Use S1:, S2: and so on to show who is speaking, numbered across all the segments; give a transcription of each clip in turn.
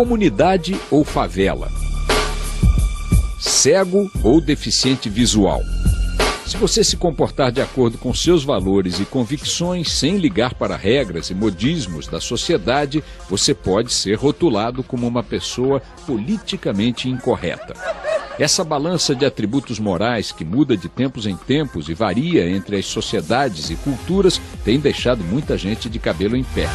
S1: Comunidade ou favela? Cego ou deficiente visual? Se você se comportar de acordo com seus valores e convicções, sem ligar para regras e modismos da sociedade, você pode ser rotulado como uma pessoa politicamente incorreta. Essa balança de atributos morais que muda de tempos em tempos e varia entre as sociedades e culturas tem deixado muita gente de cabelo em pé.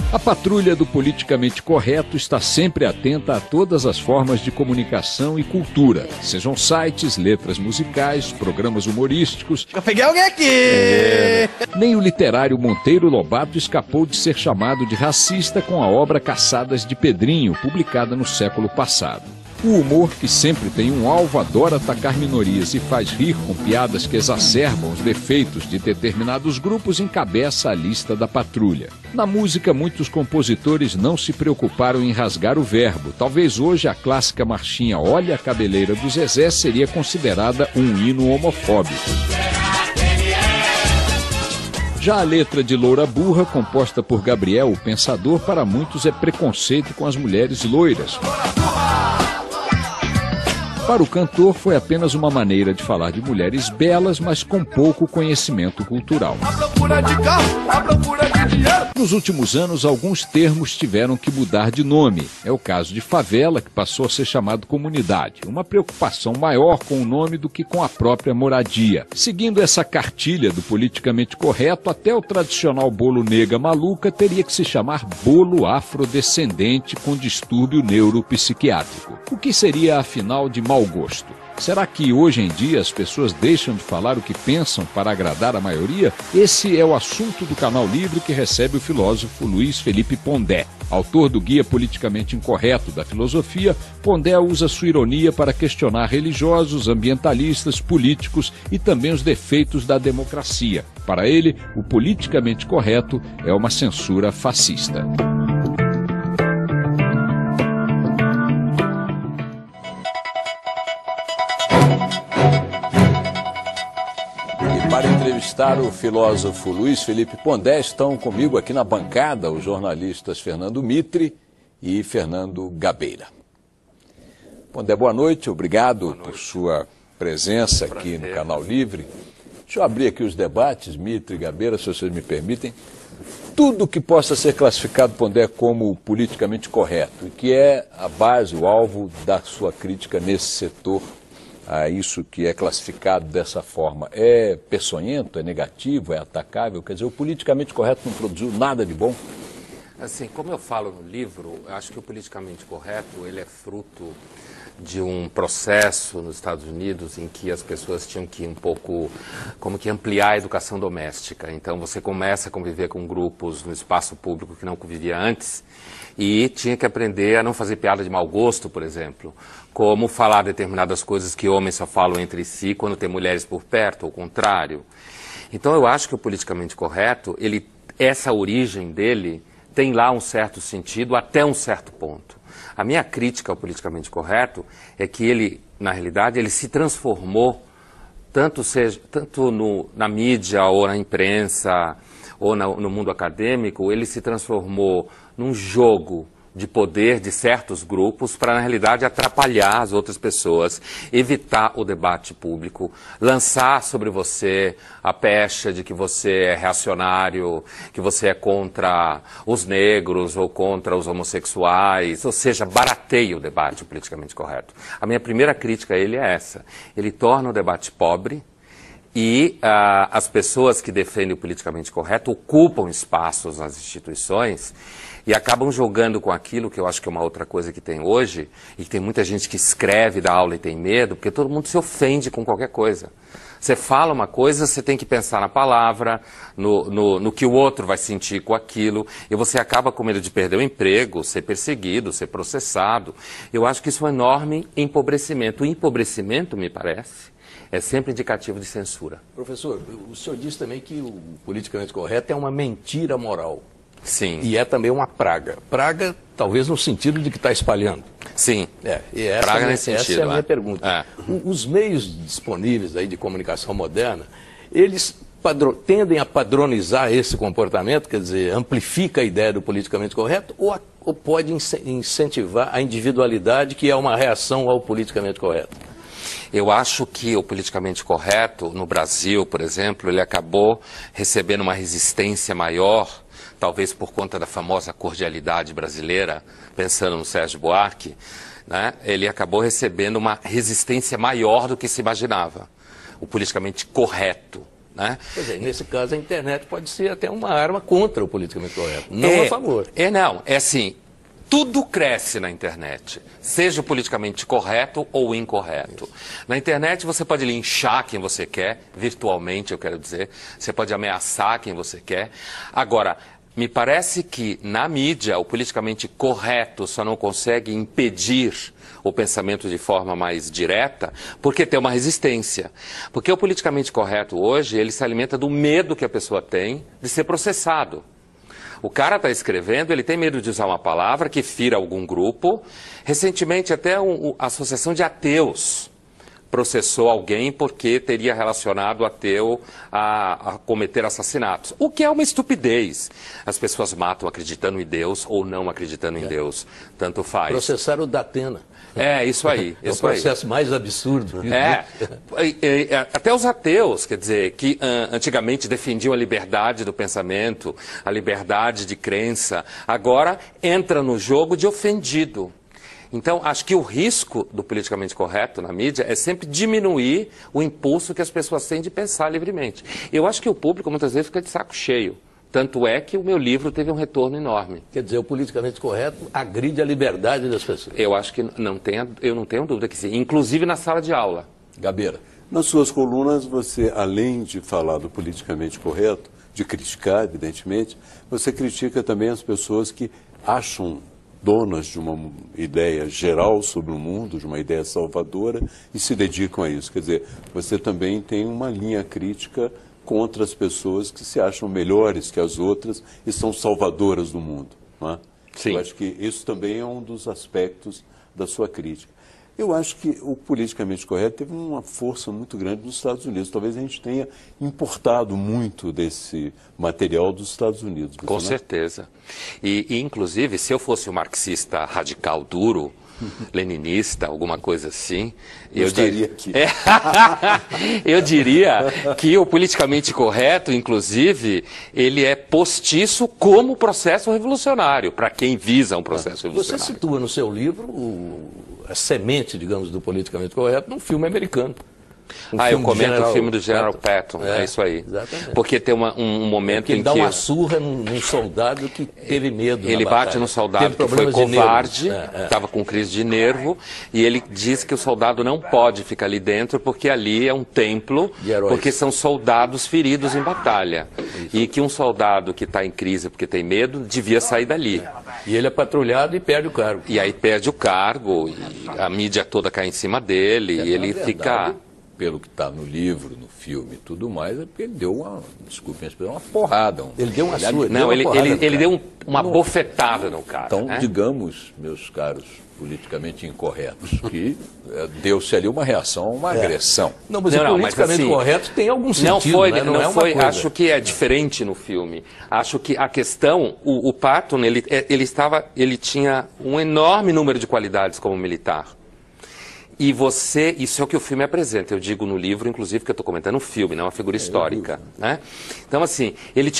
S1: A patrulha do politicamente correto está sempre atenta a todas as formas de comunicação e cultura, sejam sites, letras musicais, programas humorísticos.
S2: Eu peguei alguém aqui!
S1: Nem o literário Monteiro Lobato escapou de ser chamado de racista com a obra Caçadas de Pedrinho, publicada no século passado. O humor, que sempre tem um alvo, adora atacar minorias e faz rir com piadas que exacerbam os defeitos de determinados grupos, encabeça a lista da patrulha. Na música, muitos compositores não se preocuparam em rasgar o verbo. Talvez hoje a clássica marchinha Olha a Cabeleira do Zezé seria considerada um hino homofóbico. Já a letra de Loura Burra, composta por Gabriel, o Pensador, para muitos é preconceito com as mulheres loiras. Para o cantor, foi apenas uma maneira de falar de mulheres belas, mas com pouco conhecimento cultural. Nos últimos anos, alguns termos tiveram que mudar de nome. É o caso de favela, que passou a ser chamado comunidade. Uma preocupação maior com o nome do que com a própria moradia. Seguindo essa cartilha do politicamente correto, até o tradicional bolo nega maluca teria que se chamar bolo afrodescendente com distúrbio neuropsiquiátrico. O que seria, afinal, de mau gosto? Será que hoje em dia as pessoas deixam de falar o que pensam para agradar a maioria? Esse é o assunto do Canal Livre, que recebe o filósofo Luiz Felipe Pondé. Autor do Guia Politicamente Incorreto da Filosofia, Pondé usa sua ironia para questionar religiosos, ambientalistas, políticos e também os defeitos da democracia. Para ele, o politicamente correto é uma censura fascista. Para entrevistar o filósofo Luiz Felipe Pondé, estão comigo aqui na bancada os jornalistas Fernando Mitre e Fernando Gabeira. Pondé, boa noite, obrigado por sua presença aqui no Canal Livre. Deixa eu abrir aqui os debates, Mitre e Gabeira, se vocês me permitem. Tudo que possa ser classificado, Pondé, como politicamente correto, e que é a base, o alvo da sua crítica nesse setor, a isso que é classificado dessa forma, é peçonhento, é negativo, é atacável? Quer dizer, o politicamente correto não produziu nada de bom?
S3: Assim, como eu falo no livro, eu acho que o politicamente correto, ele é fruto de um processo nos Estados Unidos em que as pessoas tinham que um pouco, como que ampliar a educação doméstica. Então você começa a conviver com grupos no espaço público que não convivia antes e tinha que aprender a não fazer piada de mau gosto, por exemplo, como falar determinadas coisas que homens só falam entre si quando tem mulheres por perto, ou o contrário. Então eu acho que o politicamente correto, essa origem dele tem lá um certo sentido até um certo ponto. A minha crítica ao politicamente correto é que ele, na realidade, ele se transformou, tanto na mídia ou na imprensa ou no mundo acadêmico, ele se transformou num jogo de poder de certos grupos para, na realidade, atrapalhar as outras pessoas, evitar o debate público, lançar sobre você a pecha de que você é reacionário, que você é contra os negros ou contra os homossexuais, ou seja, barateia o debate politicamente correto. A minha primeira crítica a ele é essa. Ele torna o debate pobre e as pessoas que defendem o politicamente correto ocupam espaços nas instituições e acabam jogando com aquilo, que eu acho que é uma outra coisa que tem hoje, e que tem muita gente que escreve da aula e tem medo, porque todo mundo se ofende com qualquer coisa. Você fala uma coisa, você tem que pensar na palavra, no que o outro vai sentir com aquilo, e você acaba com medo de perder o emprego, ser perseguido, ser processado. Eu acho que isso é um enorme empobrecimento. O empobrecimento, me parece, é sempre indicativo de censura.
S4: Professor, o senhor disse também que o politicamente correto é uma mentira moral.
S3: Sim.
S4: E é também uma praga. Praga, talvez no sentido de que está espalhando.
S3: Sim.
S4: Praga
S3: nesse sentido.
S4: Essa é a minha pergunta. Os meios disponíveis aí de comunicação moderna, eles tendem a padronizar esse comportamento, quer dizer, amplifica a ideia do politicamente correto, ou ou pode incentivar a individualidade, que é uma reação ao politicamente correto?
S3: Eu acho que o politicamente correto, no Brasil, por exemplo, ele acabou recebendo uma resistência maior, talvez por conta da famosa cordialidade brasileira, pensando no Sérgio Buarque, né? Ele acabou recebendo uma resistência maior do que se imaginava, o politicamente correto. Né?
S4: Quer dizer, nesse caso, a internet pode ser até uma arma contra o politicamente correto, não a favor.
S3: Não, é assim, tudo cresce na internet, seja politicamente correto ou incorreto. Na internet você pode linchar quem você quer, virtualmente eu quero dizer, você pode ameaçar quem você quer. Agora, me parece que na mídia o politicamente correto só não consegue impedir o pensamento de forma mais direta, porque tem uma resistência. Porque o politicamente correto hoje, ele se alimenta do medo que a pessoa tem de ser processado. O cara está escrevendo, ele tem medo de usar uma palavra que fira algum grupo. Recentemente, até a Associação de Ateus processou alguém porque teria relacionado ateu a cometer assassinatos. O que é uma estupidez. As pessoas matam acreditando em Deus ou não acreditando em Deus. Tanto faz.
S4: Processaram o Datena.
S3: É, isso aí.
S4: É o processo mais absurdo.
S3: Até os ateus, quer dizer, que antigamente defendiam a liberdade do pensamento, a liberdade de crença, agora entra no jogo de ofendido. Então, acho que o risco do politicamente correto na mídia é sempre diminuir o impulso que as pessoas têm de pensar livremente. Eu acho que o público muitas vezes fica de saco cheio. Tanto é que o meu livro teve um retorno enorme.
S4: Quer dizer, o politicamente correto agride a liberdade das pessoas.
S3: Eu acho que eu não tenho dúvida que sim, inclusive na sala de aula.
S4: Gabeira.
S5: Nas suas colunas, você, além de falar do politicamente correto, de criticar, evidentemente, você critica também as pessoas que acham donas de uma ideia geral sobre o mundo, de uma ideia salvadora, e se dedicam a isso. Quer dizer, você também tem uma linha crítica contra as pessoas que se acham melhores que as outras e são salvadoras do mundo. Não é?
S3: Sim.
S5: Eu acho que isso também é um dos aspectos da sua crítica. Eu acho que o politicamente correto teve uma força muito grande nos Estados Unidos. Talvez a gente tenha importado muito desse material dos Estados Unidos.
S3: Com certeza. E, inclusive, se eu fosse um marxista radical duro, leninista, alguma coisa assim, eu diria que o politicamente correto, inclusive, ele é postiço como processo revolucionário, para quem visa um processo revolucionário.
S4: Você situa no seu livro a semente, digamos, do politicamente correto num filme americano.
S3: Eu comento o filme do General Patton, é isso aí.
S4: Exatamente.
S3: Porque tem um momento em que...
S4: ele dá uma surra num soldado que teve medo.
S3: Ele bate no soldado que foi covarde, estava com crise de nervo, e ele diz que o soldado não pode ficar ali dentro porque ali é um templo, porque são soldados feridos em batalha. E que um soldado que está em crise porque tem medo devia sair dali.
S4: E ele é patrulhado e perde o cargo.
S3: E aí perde o cargo, e a mídia toda cai em cima dele, e ele fica...
S1: Pelo que está no livro, no filme e tudo mais, é porque ele deu uma porrada.
S4: Ele deu uma surra.
S3: Não, ele deu uma bofetada no cara.
S1: Então, digamos, meus caros politicamente incorretos, que deu-se ali uma reação, uma agressão.
S4: Não, mas o politicamente correto tem algum sentido.
S3: Não foi, acho que é diferente no filme. Acho que a questão, o Patton, ele tinha um enorme número de qualidades como militar. E isso é o que o filme apresenta, eu digo no livro, inclusive, que eu estou comentando um filme, não uma figura histórica. Né? Então, assim, ele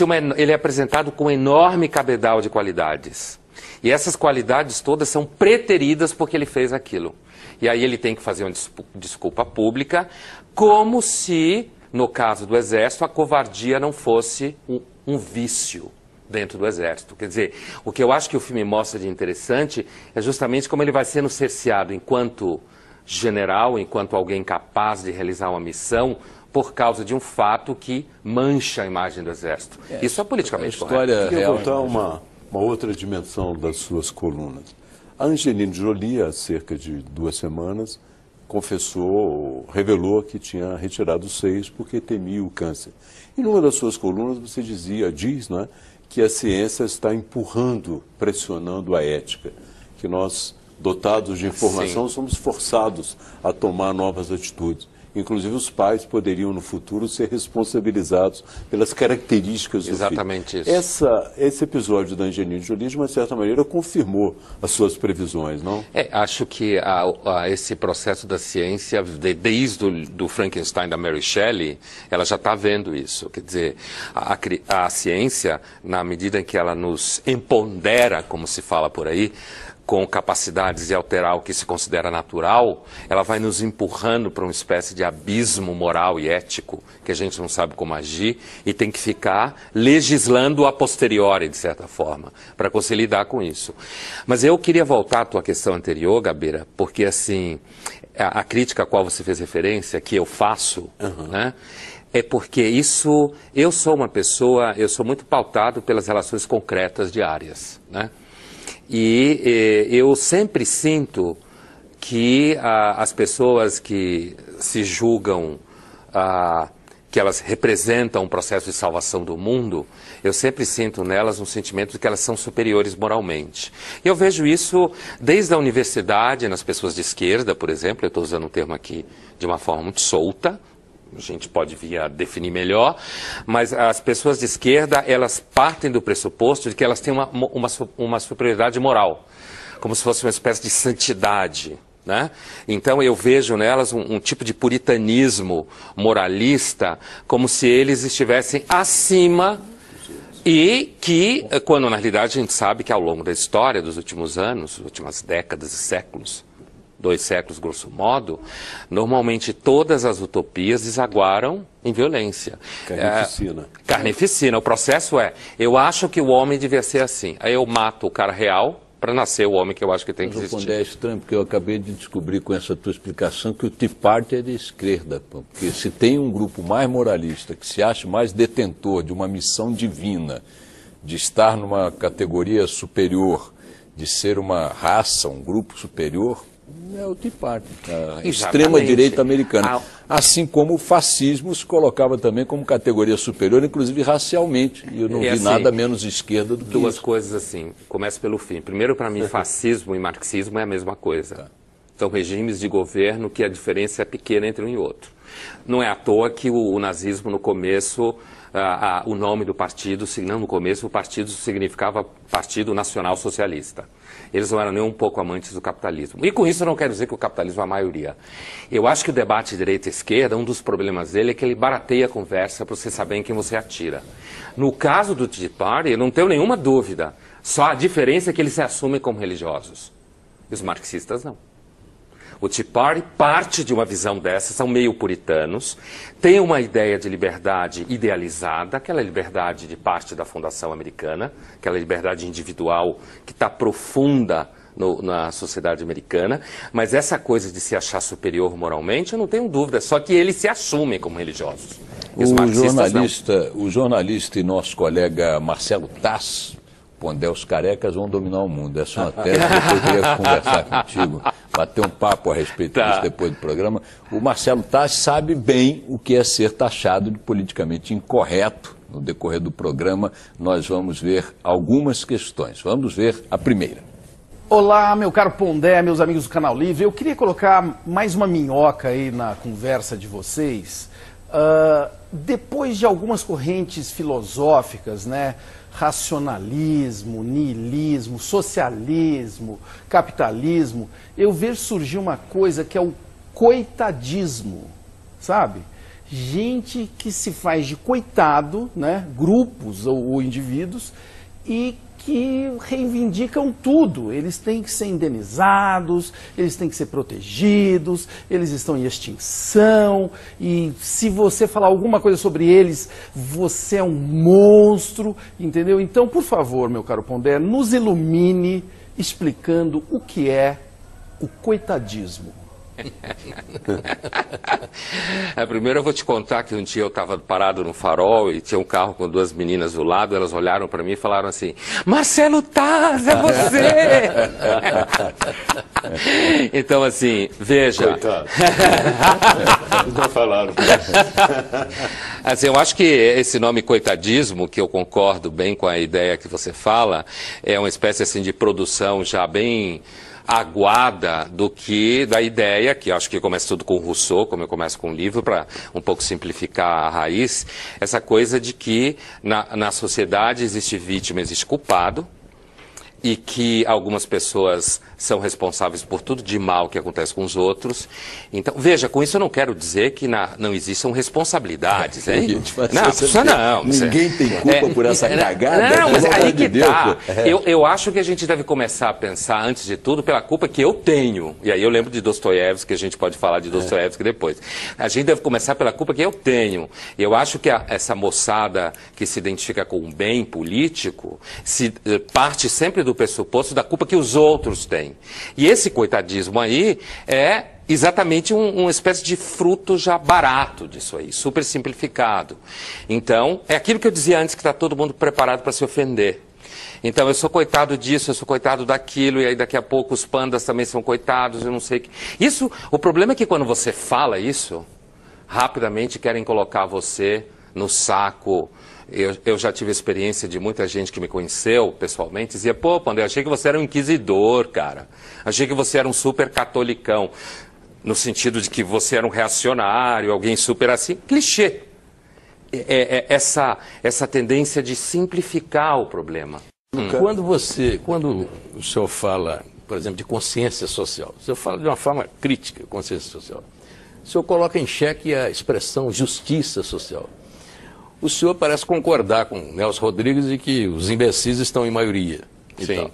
S3: é apresentado com um enorme cabedal de qualidades. E essas qualidades todas são preteridas porque ele fez aquilo. E aí ele tem que fazer uma desculpa pública, como se, no caso do Exército, a covardia não fosse um vício dentro do Exército. Quer dizer, o que eu acho que o filme mostra de interessante é justamente como ele vai sendo cerceado enquanto general, enquanto alguém capaz de realizar uma missão, por causa de um fato que mancha a imagem do Exército. Isso é politicamente correto.
S5: Eu queria voltar uma outra dimensão das suas colunas. A Angelina Jolie, há cerca de 2 semanas, revelou que tinha retirado os seios porque temia o câncer. E numa das suas colunas você diz, não é, que a ciência está empurrando, pressionando a ética, que nós, dotados de informação, somos forçados a tomar novas atitudes. inclusive os pais poderiam no futuro ser responsabilizados pelas características do
S3: Exatamente
S5: filho.
S3: isso.
S5: Esse episódio da Angelina Jolie, de uma certa maneira, confirmou as suas previsões, não?
S3: Acho que esse processo da ciência, desde do Frankenstein da Mary Shelley, ela já está vendo isso. Quer dizer, a ciência, na medida em que ela nos empodera, como se fala por aí, com capacidades de alterar o que se considera natural, ela vai nos empurrando para uma espécie de abismo moral e ético, que a gente não sabe como agir, e tem que ficar legislando a posteriori, de certa forma, para conseguir lidar com isso. Mas eu queria voltar à tua questão anterior, Gabeira, porque assim, a crítica a qual você fez referência, que eu faço, né? É porque eu sou uma pessoa, eu sou muito pautado pelas relações concretas diárias, né? E eu sempre sinto que as pessoas que se julgam que elas representam um processo de salvação do mundo, eu sempre sinto nelas um sentimento de que elas são superiores moralmente. E eu vejo isso desde a universidade, nas pessoas de esquerda, por exemplo, eu estou usando um termo aqui de uma forma muito solta, a gente pode vir a definir melhor, mas as pessoas de esquerda, elas partem do pressuposto de que elas têm uma superioridade moral, como se fosse uma espécie de santidade, né? Então eu vejo nelas um tipo de puritanismo moralista, como se eles estivessem acima, e que, quando na realidade a gente sabe que ao longo da história dos últimos anos, últimas décadas e séculos, 2 séculos, grosso modo, normalmente todas as utopias desaguaram em violência.
S5: Carnificina.
S3: Carnificina. O processo eu acho que o homem devia ser assim. Aí eu mato o cara real para nascer o homem que eu acho que tem que existir.
S1: Mas é estranho, porque eu acabei de descobrir com essa tua explicação que o Tea Party é de esquerda. Porque se tem um grupo mais moralista, que se acha mais detentor de uma missão divina, de estar numa categoria superior, de ser uma raça, um grupo superior, é o Tea Party, a extrema-direita americana. Assim como o fascismo se colocava também como categoria superior, inclusive racialmente. E eu não vi assim, nada menos esquerda do que
S3: duas
S1: isso.
S3: Coisas assim, começo pelo fim. Primeiro, para mim, fascismo e marxismo é a mesma coisa. Tá. São regimes de governo que a diferença é pequena entre um e outro. Não é à toa que o nazismo, no começo, o nome do partido, não no começo, o partido significava Partido Nacional Socialista. Eles não eram nem um pouco amantes do capitalismo. E com isso eu não quero dizer que o capitalismo é a maioria. Eu acho que o debate direita e esquerda, um dos problemas dele é que ele barateia a conversa para você saber em quem você atira. No caso do Tea Party, eu não tenho nenhuma dúvida. Só a diferença é que eles se assumem como religiosos. E os marxistas não. O Tea Party parte de uma visão dessa, são meio puritanos, tem uma ideia de liberdade idealizada, aquela liberdade de parte da Fundação Americana, aquela liberdade individual que está profunda na sociedade americana, mas essa coisa de se achar superior moralmente, eu não tenho dúvida, só que eles se assumem como religiosos. E os marxistas não.
S1: O jornalista e nosso colega Marcelo Tass, Pondé, os carecas vão dominar o mundo. Essa é uma tese, depois eu queria conversar contigo, bater um papo a respeito disso depois do programa. O Marcelo Tass sabe bem o que é ser taxado de politicamente incorreto. No decorrer do programa, nós vamos ver algumas questões. Vamos ver a primeira.
S2: Olá, meu caro Pondé, meus amigos do Canal Livre. Eu queria colocar mais uma minhoca aí na conversa de vocês. Depois de algumas correntes filosóficas, né? Racionalismo, niilismo, socialismo, capitalismo, eu vejo surgir uma coisa que é o coitadismo, sabe? Gente que se faz de coitado, né? Grupos ou indivíduos, e que reivindicam tudo. Eles têm que ser indenizados, eles têm que ser protegidos, eles estão em extinção, e se você falar alguma coisa sobre eles, você é um monstro, entendeu? Então, por favor, meu caro Pondé, nos ilumine explicando o que é o coitadismo.
S3: Primeiro eu vou te contar que um dia eu estava parado no farol e tinha um carro com 2 meninas do lado, elas olharam para mim e falaram assim: Marcelo Tass, é você! Então assim, veja...
S5: Coitado. Não falaram.
S3: Assim, eu acho que esse nome coitadismo, que eu concordo bem com a ideia que você fala, é uma espécie assim de produção já bem aguada do que da ideia, que acho que começa tudo com Rousseau, como eu começo com o livro, para um pouco simplificar a raiz, essa coisa de que na sociedade existe vítima, existe culpado, e que algumas pessoas são responsáveis por tudo de mal que acontece com os outros. Então, veja, com isso eu não quero dizer que não existam responsabilidades, hein? Não,
S5: ninguém tem culpa por essa cagada.
S3: Não, mas aí que tá. Eu acho que a gente deve começar a pensar, antes de tudo, pela culpa que eu tenho. E aí eu lembro de Dostoiévski, que a gente pode falar de Dostoiévski depois. A gente deve começar pela culpa que eu tenho. Eu acho que essa moçada que se identifica com um bem político parte sempre do pressuposto da culpa que os outros têm. E esse coitadismo aí é exatamente uma espécie de fruto já barato disso aí, super simplificado. Então, é aquilo que eu dizia antes, que está todo mundo preparado para se ofender. Então, eu sou coitado disso, eu sou coitado daquilo, e aí daqui a pouco os pandas também são coitados, eu não sei o que. Isso, o problema é que quando você fala isso, rapidamente querem colocar você no saco. Eu já tive a experiência de muita gente que me conheceu pessoalmente, dizia, pô, Pondé, achei que você era um inquisidor, cara. Achei que você era um super catolicão. No sentido de que você era um reacionário, alguém super assim. Clichê. Essa tendência de simplificar o problema.
S4: Quando o senhor fala, por exemplo, de consciência social, o senhor fala de uma forma crítica, consciência social. O senhor coloca em xeque a expressão justiça social. O senhor parece concordar com Nelson Rodrigues de que os imbecis estão em maioria.
S3: Sim.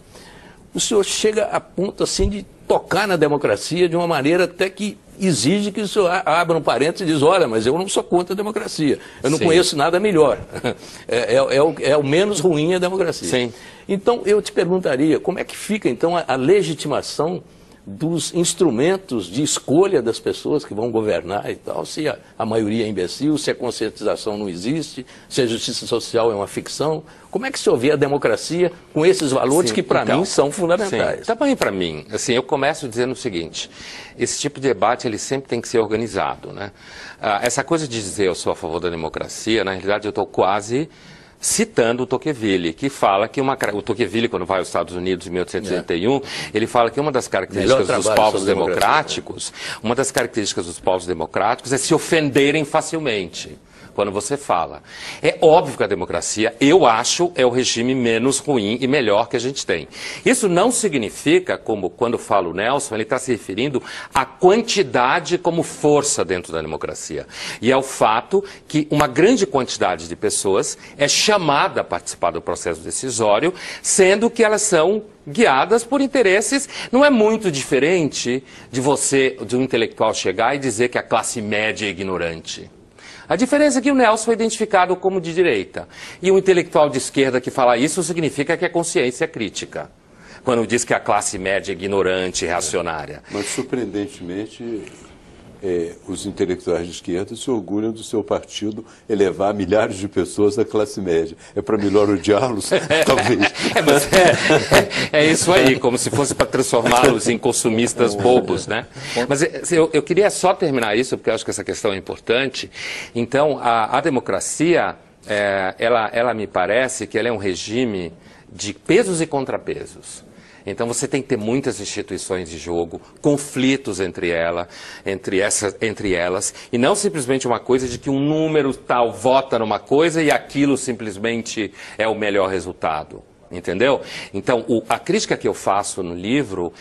S4: O senhor chega a ponto assim de tocar na democracia de uma maneira até que exige que o senhor abra um parênteses e diz, olha, mas eu não sou contra a democracia. Eu não conheço nada melhor. É o menos ruim a democracia.
S3: Sim.
S4: Então, eu te perguntaria, como é que fica, então, a legitimação dos instrumentos de escolha das pessoas que vão governar e tal, se a maioria é imbecil, se a conscientização não existe, se a justiça social é uma ficção. Como é que o senhor vê a democracia com esses valores que, para mim, são fundamentais?
S3: Também para mim. Assim, eu começo dizendo o seguinte, esse tipo de debate ele sempre tem que ser organizado, né? Essa coisa de dizer eu sou a favor da democracia, na realidade eu estou quase citando o Tocqueville, que fala que o Tocqueville, quando vai aos Estados Unidos em 1881, ele fala que uma das características dos povos democráticos, é se ofenderem facilmente quando você fala. É óbvio que a democracia, eu acho, é o regime menos ruim e melhor que a gente tem. Isso não significa, como quando fala o Nelson, ele está se referindo à quantidade como força dentro da democracia. E ao fato que uma grande quantidade de pessoas é chamada a participar do processo decisório, sendo que elas são guiadas por interesses. Não é muito diferente de um intelectual chegar e dizer que a classe média é ignorante. A diferença é que o Nelson foi identificado como de direita. E um intelectual de esquerda que fala isso significa que é consciência crítica. Quando diz que a classe média é ignorante, reacionária.
S5: Mas, surpreendentemente, os intelectuais de esquerda se orgulham do seu partido elevar milhares de pessoas à classe média. É para melhor odiá-los, talvez.
S3: Mas é isso aí, como se fosse para transformá-los em consumistas bobos, né? Mas eu queria só terminar isso, porque eu acho que essa questão é importante. Então, a democracia, ela me parece que ela é um regime de pesos e contrapesos. Então você tem que ter muitas instituições de jogo, conflitos entre elas, e não simplesmente uma coisa de que um número tal vota numa coisa e aquilo simplesmente é o melhor resultado, entendeu? Então a crítica que eu faço no livro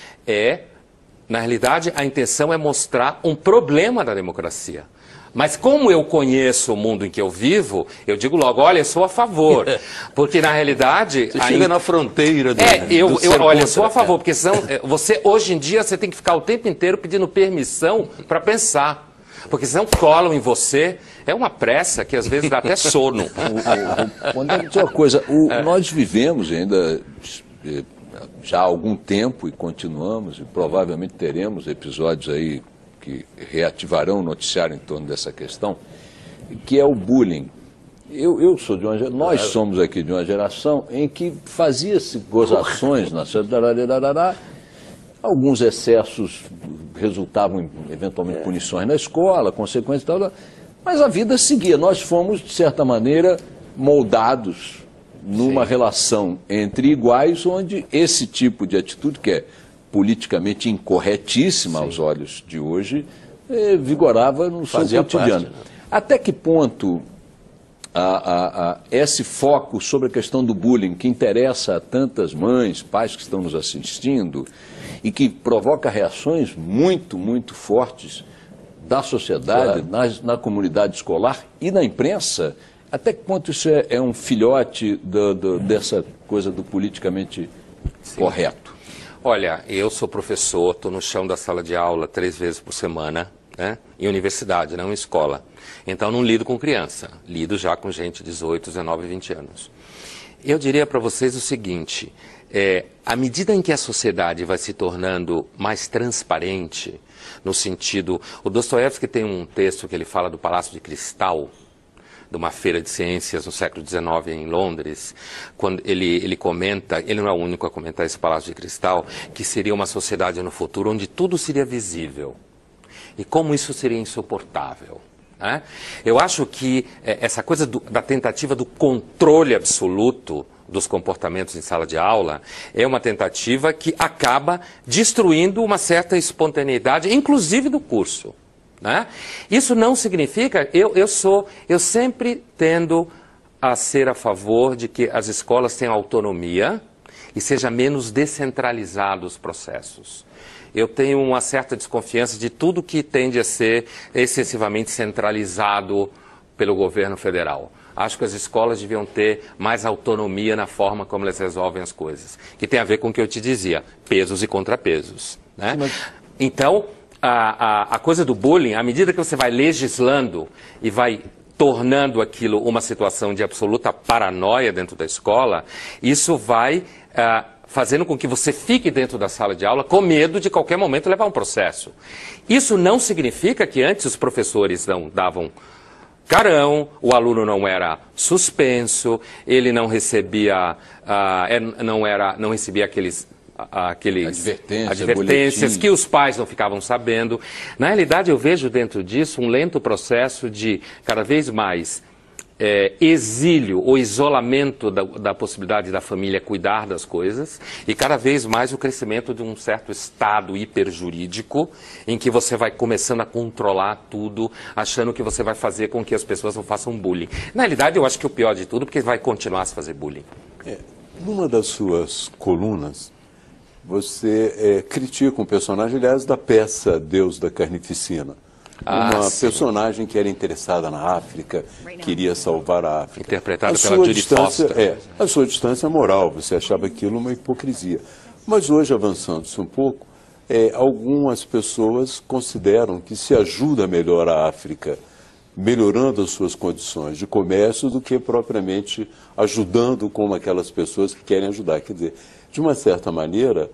S3: na realidade, a intenção é mostrar um problema da democracia. Mas como eu conheço o mundo em que eu vivo, eu digo logo, olha, eu sou a favor. Porque, na realidade...
S4: Você chega na fronteira do
S3: eu sou a favor, porque senão, hoje em dia, você tem que ficar o tempo inteiro pedindo permissão para pensar. Porque senão colam em você, é uma pressa que às vezes dá até sono.
S1: Pondé, dizer uma coisa, nós vivemos ainda já há algum tempo e continuamos, e provavelmente teremos episódios aí que reativarão o noticiário em torno dessa questão, que é o bullying. Eu sou de uma geração, nós somos aqui de uma geração em que fazia-se gozações na sociedade, alguns excessos resultavam eventualmente punições na escola, consequências e tal, mas a vida seguia. Nós fomos, de certa maneira, moldados numa relação entre iguais, onde esse tipo de atitude, que é politicamente incorretíssima aos olhos de hoje, vigorava no seu cotidiano.
S4: Parte, né?
S1: Até que ponto esse foco sobre a questão do bullying, que interessa a tantas mães, pais que estão nos assistindo, e que provoca reações muito, muito fortes da sociedade, na comunidade escolar e na imprensa, até que ponto isso é um filhote dessa coisa do politicamente correto?
S3: Olha, eu sou professor, estou no chão da sala de aula 3 vezes por semana, né? Em universidade, não em escola. Então não lido com criança, lido já com gente de 18, 19, 20 anos. Eu diria para vocês o seguinte, à medida em que a sociedade vai se tornando mais transparente, no sentido... O Dostoiévski tem um texto que ele fala do Palácio de Cristal, de uma feira de ciências no século XIX em Londres, quando ele comenta, ele não é o único a comentar esse Palácio de Cristal, que seria uma sociedade no futuro onde tudo seria visível. E como isso seria insuportável. Né? Eu acho que essa coisa da tentativa do controle absoluto dos comportamentos em sala de aula é uma tentativa que acaba destruindo uma certa espontaneidade, inclusive do curso. Né? Isso não significa, eu sempre tendo a ser a favor de que as escolas tenham autonomia e seja menos descentralizado os processos. Eu tenho uma certa desconfiança de tudo que tende a ser excessivamente centralizado pelo governo federal. Acho que as escolas deviam ter mais autonomia na forma como elas resolvem as coisas, que tem a ver com o que eu te dizia, pesos e contrapesos. Né? Então, a coisa do bullying, à medida que você vai legislando e vai tornando aquilo uma situação de absoluta paranoia dentro da escola, isso vai fazendo com que você fique dentro da sala de aula com medo de qualquer momento levar um processo. Isso não significa que antes os professores não davam carão, o aluno não era suspenso, ele não recebia, não recebia aqueles advertências que os pais não ficavam sabendo. Na realidade, eu vejo dentro disso um lento processo de cada vez mais exílio ou isolamento da possibilidade da família cuidar das coisas e cada vez mais o crescimento de um certo estado hiperjurídico em que você vai começando a controlar tudo, achando que você vai fazer com que as pessoas não façam bullying. Na realidade, eu acho que o pior de tudo, porque vai continuar a se fazer bullying.
S5: Numa das suas colunas, você critica um personagem, aliás, da peça Deus da Carnificina. Uma personagem que era interessada na África, queria salvar a África.
S3: Interpretada pela Judy Foster.
S5: A sua distância moral, você achava aquilo uma hipocrisia. Mas hoje, avançando-se um pouco, algumas pessoas consideram que se ajuda melhor a África, melhorando as suas condições de comércio, do que propriamente ajudando como aquelas pessoas que querem ajudar. Quer dizer, de uma certa maneira,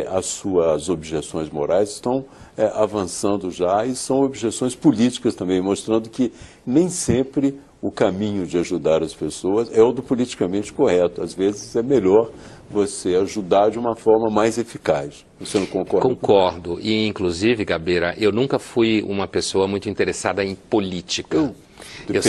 S5: as suas objeções morais estão avançando já e são objeções políticas também, mostrando que nem sempre o caminho de ajudar as pessoas é o do politicamente correto. Às vezes é melhor você ajudar de uma forma mais eficaz. Você não concorda?
S3: Concordo. E, inclusive, Gabeira, eu nunca fui uma pessoa muito interessada em política. Eu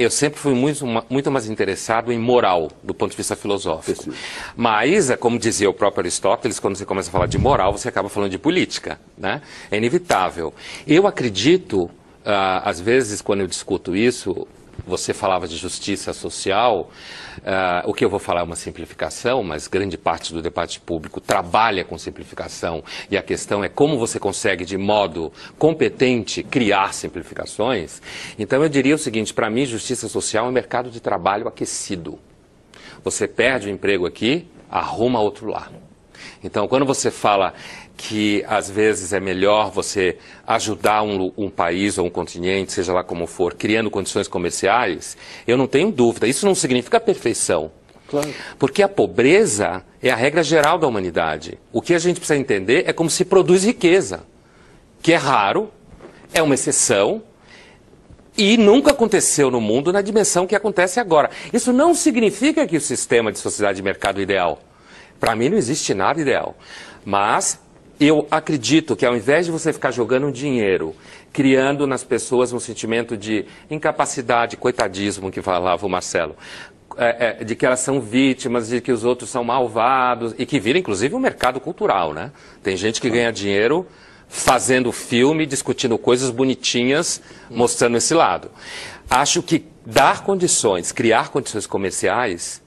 S3: sempre fui muito mais interessado em moral, do ponto de vista filosófico. Mas, como dizia o próprio Aristóteles, quando você começa a falar de moral, você acaba falando de política. Né? É inevitável. Eu acredito, às vezes, quando eu discuto isso, você falava de justiça social, o que eu vou falar é uma simplificação, mas grande parte do debate público trabalha com simplificação e a questão é como você consegue, de modo competente, criar simplificações. Então eu diria o seguinte, para mim justiça social é um mercado de trabalho aquecido. Você perde o emprego aqui, arruma outro lá. Então quando você fala que às vezes é melhor você ajudar um país ou um continente, seja lá como for, criando condições comerciais, eu não tenho dúvida. Isso não significa perfeição.
S5: Claro.
S3: Porque a pobreza é a regra geral da humanidade. O que a gente precisa entender é como se produz riqueza, que é raro, é uma exceção e nunca aconteceu no mundo na dimensão que acontece agora. Isso não significa que o sistema de sociedade de mercado é ideal. Para mim não existe nada ideal. Mas eu acredito que ao invés de você ficar jogando dinheiro, criando nas pessoas um sentimento de incapacidade, coitadismo que falava o Marcelo, de que elas são vítimas, de que os outros são malvados, e que vira, inclusive, um mercado cultural, né? Tem gente que ganha dinheiro fazendo filme, discutindo coisas bonitinhas, mostrando esse lado. Acho que dar condições, criar condições comerciais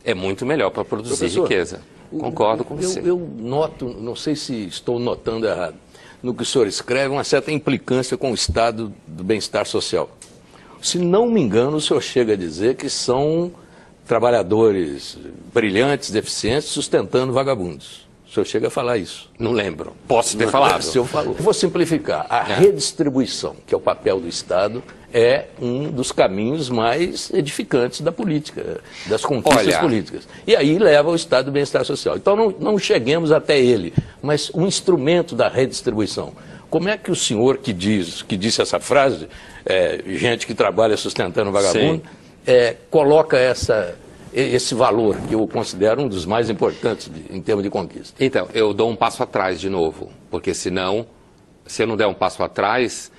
S3: é muito melhor para produzir
S4: Professor,
S3: riqueza. Concordo com você.
S4: Eu noto, não sei se estou notando errado, no que o senhor escreve, uma certa implicância com o estado do bem-estar social. Se não me engano, o senhor chega a dizer que são trabalhadores brilhantes, deficientes, sustentando vagabundos. O senhor chega a falar isso.
S3: Não lembro. Posso ter falado.
S4: O senhor falou. Eu vou simplificar. A redistribuição, que é o papel do Estado, é um dos caminhos mais edificantes da política, das conquistas políticas. E aí leva ao estado do bem-estar social. Então não cheguemos até ele, mas um instrumento da redistribuição. Como é que o senhor que disse essa frase, gente que trabalha sustentando vagabundo, coloca esse valor, que eu considero um dos mais importantes em termos de conquista?
S3: Então, eu dou um passo atrás de novo, porque senão, se eu não der um passo atrás,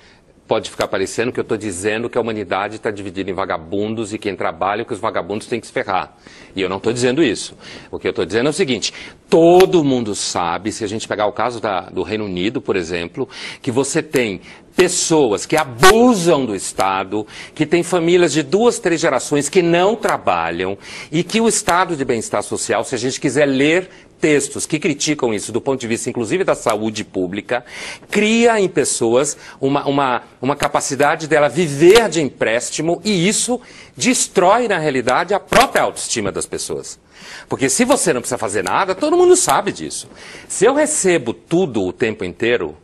S3: pode ficar parecendo que eu estou dizendo que a humanidade está dividida em vagabundos e quem trabalha, que os vagabundos têm que se ferrar. E eu não estou dizendo isso. O que eu estou dizendo é o seguinte, todo mundo sabe, se a gente pegar o caso do Reino Unido, por exemplo, que você tem pessoas que abusam do Estado, que têm famílias de 2, 3 gerações que não trabalham e que o estado de bem-estar social, se a gente quiser ler textos que criticam isso do ponto de vista, inclusive, da saúde pública, cria em pessoas uma capacidade dela viver de empréstimo e isso destrói, na realidade, a própria autoestima das pessoas. Porque se você não precisa fazer nada, todo mundo sabe disso. Se eu recebo tudo o tempo inteiro,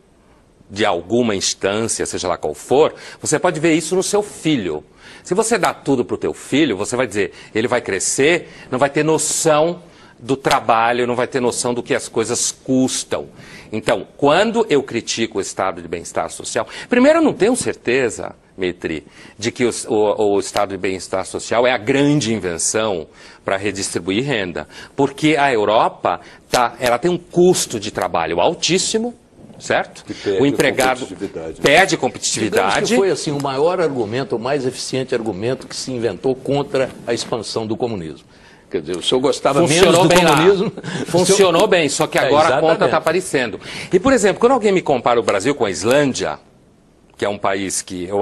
S3: de alguma instância, seja lá qual for, você pode ver isso no seu filho. Se você dá tudo para o teu filho, você vai dizer, ele vai crescer, não vai ter noção do trabalho, não vai ter noção do que as coisas custam. Então, quando eu critico o estado de bem-estar social, primeiro eu não tenho certeza, Dmitry, de que o estado de bem-estar social é a grande invenção para redistribuir renda. Porque a Europa ela tem um custo de trabalho altíssimo, certo? O empregado perde competitividade.
S4: Digamos que foi assim, o maior argumento, o mais eficiente argumento que se inventou contra a expansão do comunismo. Quer dizer, o senhor gostava menos do comunismo.
S3: Funcionou bem, só que agora a conta está aparecendo. E, por exemplo, quando alguém me compara o Brasil com a Islândia, que é um país que eu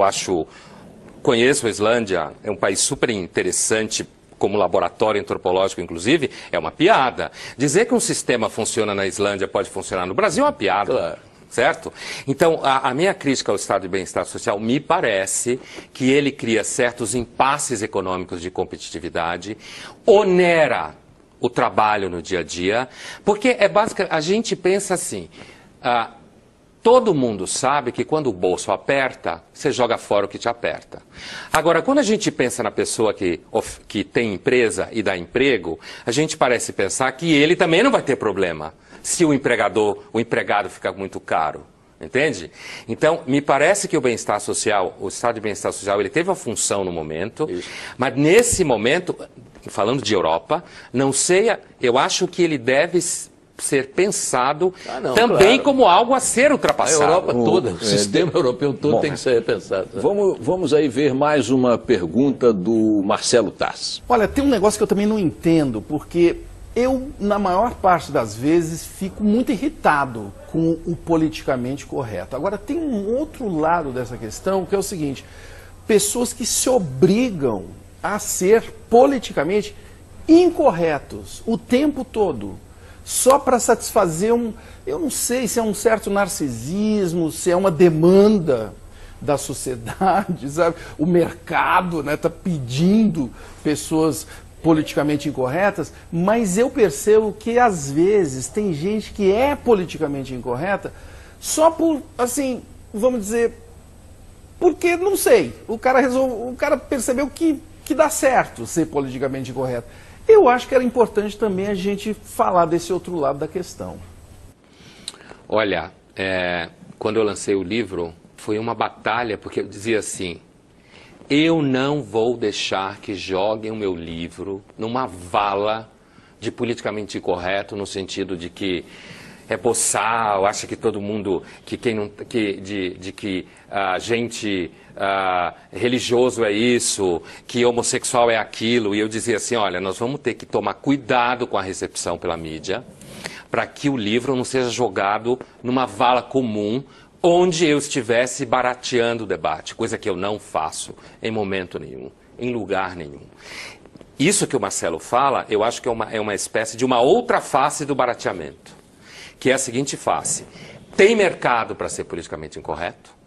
S3: conheço a Islândia, é um país super interessante, como laboratório antropológico, inclusive, é uma piada. Dizer que um sistema funciona na Islândia pode funcionar no Brasil é uma piada. Claro. Certo? Então, a minha crítica ao estado de bem-estar social me parece que ele cria certos impasses econômicos de competitividade, onera o trabalho no dia a dia, porque a gente pensa assim, todo mundo sabe que quando o bolso aperta, você joga fora o que te aperta. Agora, quando a gente pensa na pessoa que tem empresa e dá emprego, a gente parece pensar que ele também não vai ter problema se o empregado ficar muito caro. Entende? Então, me parece que o bem-estar social, o estado de bem-estar social, ele teve uma função no momento, mas nesse momento, falando de Europa, não sei, eu acho que ele deve ser pensado também como algo a ser ultrapassado.
S4: A Europa toda, o sistema europeu todo tem que ser repensado.
S1: Vamos aí ver mais uma pergunta do Marcelo Tass.
S2: Olha, tem um negócio que eu também não entendo, porque eu, na maior parte das vezes, fico muito irritado com o politicamente correto. Agora, tem um outro lado dessa questão, que é o seguinte, pessoas que se obrigam a ser politicamente incorretos o tempo todo, só para satisfazer eu não sei se é um certo narcisismo, se é uma demanda da sociedade, sabe? O mercado, né, tá pedindo pessoas politicamente incorretas, mas eu percebo que às vezes tem gente que é politicamente incorreta só por, assim, vamos dizer, porque, não sei, o cara percebeu que dá certo ser politicamente incorreto. Eu acho que era importante também a gente falar desse outro lado da questão.
S3: Olha, quando eu lancei o livro, foi uma batalha, porque eu dizia assim, eu não vou deixar que joguem o meu livro numa vala de politicamente incorreto, no sentido de que é boçal, acha que todo mundo, que quem não, que a gente religioso é isso, que homossexual é aquilo. E eu dizia assim, olha, nós vamos ter que tomar cuidado com a recepção pela mídia, para que o livro não seja jogado numa vala comum, onde eu estivesse barateando o debate, coisa que eu não faço em momento nenhum, em lugar nenhum. Isso que o Marcelo fala, eu acho que é uma espécie de uma outra face do barateamento, que é a seguinte face: tem mercado para ser politicamente incorreto,